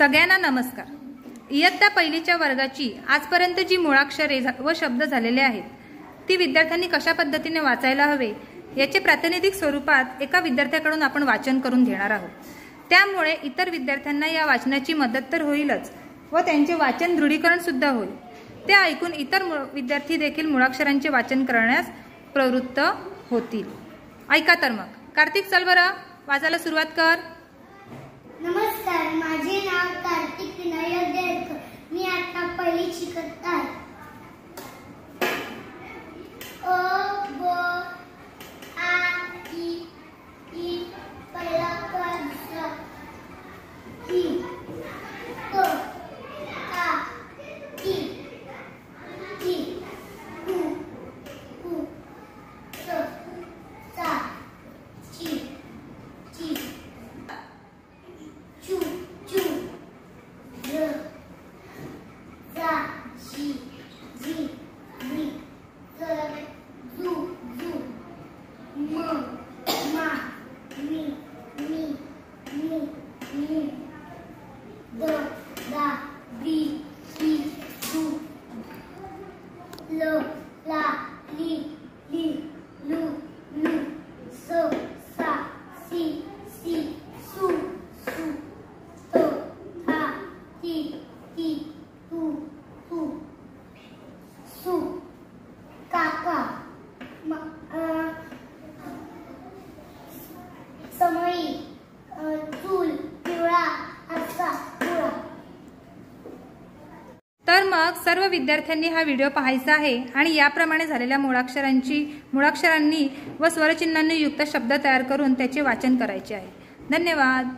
सगळ्यांना नमस्कार। इयत्ता पहिलीच्या वर्गाची आजपर्यंत जी मुळाक्षरे व शब्द झालेले आहेत ती विद्यार्थ्यांनी कशा पद्धतीने वाचायला हवे याचे प्रातिनिधिक स्वरूपात एका विद्यार्थ्याकडून आपण वाचन करून घेणार आहोत। त्यामुळे इतर विद्यार्थ्यांना या वाचनाची मदत तर होईलच व त्यांचे वाचन दृढीकरण सुद्धा होईल। ते ऐकून इतर विद्यार्थी देखील मुळाक्षरांचे वाचन करण्यास प्रवृत्त होतील। ऐका तर मग। कार्तिक, चल बरं वाचायला सुरुवात कर। नमस्कार, माझे नाव कार्तिक विनायक देरकर। मी आता पहिली शिकत आहे। अ ब आ ई पहिला क दुसरा ई क आ ई उ स सा ची ची चू चू र जा शी जी री ज जू जू म मा मी द दा बी ती दू ल ला ली लू स सा सी सू त था ती तू सू काका समई चूल पिवळा आरसा पिवळा। तर मग सर्व विद्यार्थ्यांनी हा व्हिडिओ पाहायचा आहे आणि याप्रमाणे झालेल्या मुळाक्षरांनी व स्वरचिन्हांनी युक्त शब्द तयार करून त्याचे वाचन करायचे आहे। धन्यवाद।